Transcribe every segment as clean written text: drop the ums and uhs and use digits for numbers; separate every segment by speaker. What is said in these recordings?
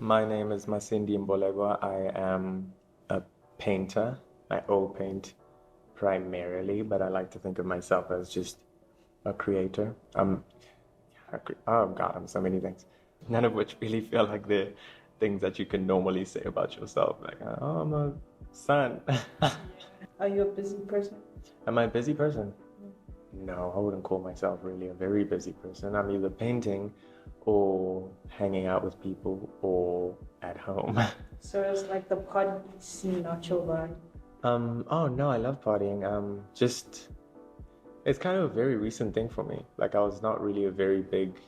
Speaker 1: My name is Masindi. I am a painter. I oil paint primarily, but I like to think of myself as just a creator. Oh God, I'm so many things. None of which really feel like the things that you can normally say about yourself. Like, oh, I'm a son.
Speaker 2: Are you a busy person?
Speaker 1: Am I a busy person? No, I wouldn't call myself really a very busy person. I'm either painting or hanging out with people or at home.
Speaker 2: So it's like the party scene, not your vibe.
Speaker 1: Oh no, I love partying. It's kind of a very recent thing for me. Like I was not really a very big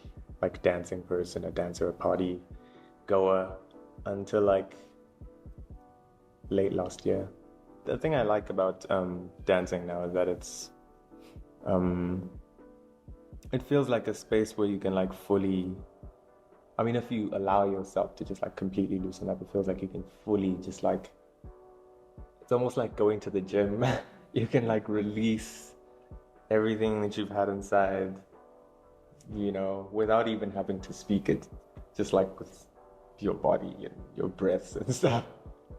Speaker 1: like dancing person, a dancer, a party goer until like late last year. The thing I like about dancing now is that um, it feels like a space where you can like fully. I mean, if you allow yourself to just like completely loosen up, it feels like you can fully just like. It's almost like going to the gym. You can like release everything that you've had inside, without even having to speak it, just like with your body and your breaths and stuff.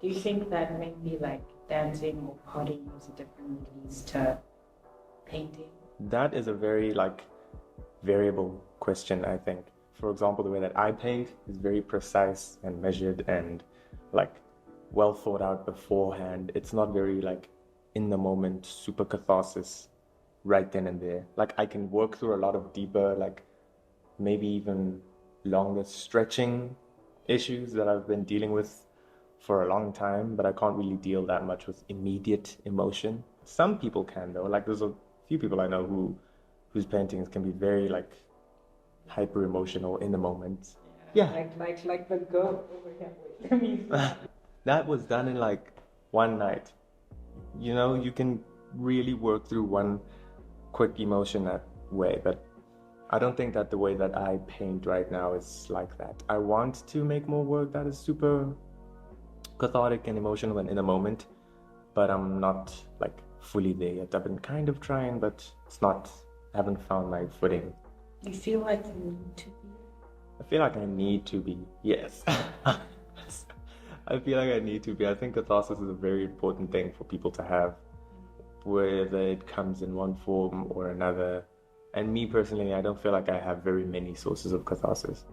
Speaker 2: Do you think that maybe like dancing or partying is a different release to painting?
Speaker 1: That is a very like variable question, I think. For example, the way that I paint is very precise and measured and like well thought out beforehand. It's not very like in the moment, super catharsis right then and there. Like I can work through a lot of deeper, like maybe even longer stretching issues that I've been dealing with for a long time, but I can't really deal that much with immediate emotion. Some people can though. Like there's a few people I know whose paintings can be very like hyper emotional in the moment. Yeah.
Speaker 2: Like the girl over here. Wait, let me see.
Speaker 1: That was done in like one night. You can really work through one quick emotion that way, but I don't think that the way that I paint right now is like that. I want to make more work that is super cathartic and emotional and in a moment, but I'm not like fully there yet. I've been kind of trying, but I haven't found my footing.
Speaker 2: You feel like you need to be?
Speaker 1: I feel like I need to be, yes. I feel like I need to be. I think catharsis is a very important thing for people to have, whether it comes in one form or another. And me personally, I don't feel like I have very many sources of catharsis.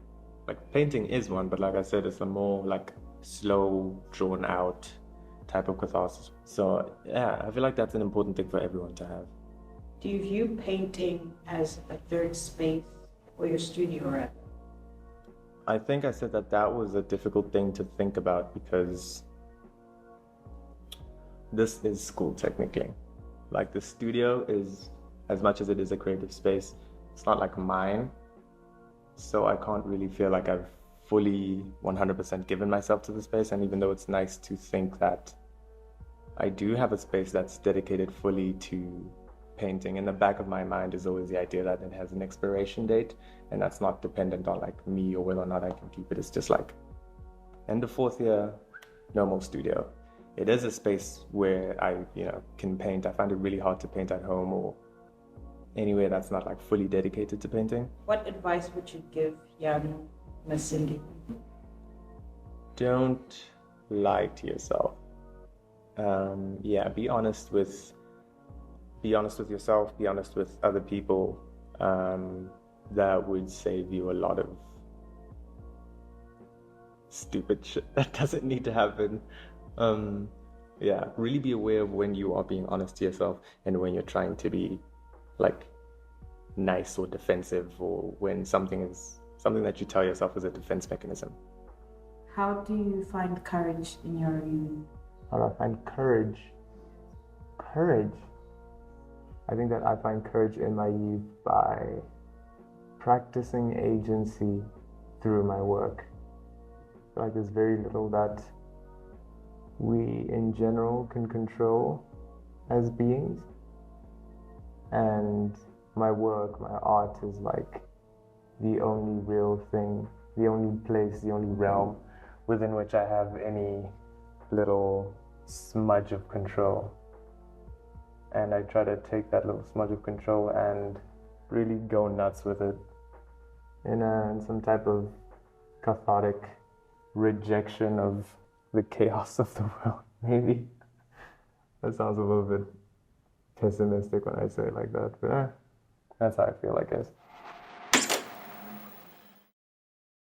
Speaker 1: Like painting is one, but like I said, it's a more like slow, drawn out type of catharsis. So yeah, I feel like that's an important thing for everyone to have.
Speaker 2: Do you view painting as a third space or your studio rather?
Speaker 1: I think I said that was a difficult thing to think about because this is school technically. Like the studio is, as much as it is a creative space, it's not like mine. So I can't really feel like I've fully 100% given myself to the space. And even though it's nice to think that I do have a space that's dedicated fully to painting, in the back of my mind is always the idea that it has an expiration date and that's not dependent on like me or whether or not I can keep it. It's just like end of fourth year, no more studio. It is a space where I, can paint. I find it really hard to paint at home or anywhere that's not like fully dedicated to painting.
Speaker 2: What advice would you give young Masindi?
Speaker 1: Don't lie to yourself. Be honest with yourself, be honest with other people. That would save you a lot of stupid shit that doesn't need to happen. Really be aware of when you are being honest to yourself and when you're trying to be like nice or defensive, or when something that you tell yourself is a defense mechanism.
Speaker 2: How do you find courage in your youth?
Speaker 1: How do I find courage? I think that I find courage in my youth by practicing agency through my work. I feel like there's very little that we in general can control as beings. And my work, my art is like the only real thing, the only place, the only realm within which I have any little smudge of control. And I try to take that little smudge of control and really go nuts with it in some type of cathartic rejection of the chaos of the world, maybe. That sounds a little bit pessimistic when I say it like that, but that's how I feel, I guess.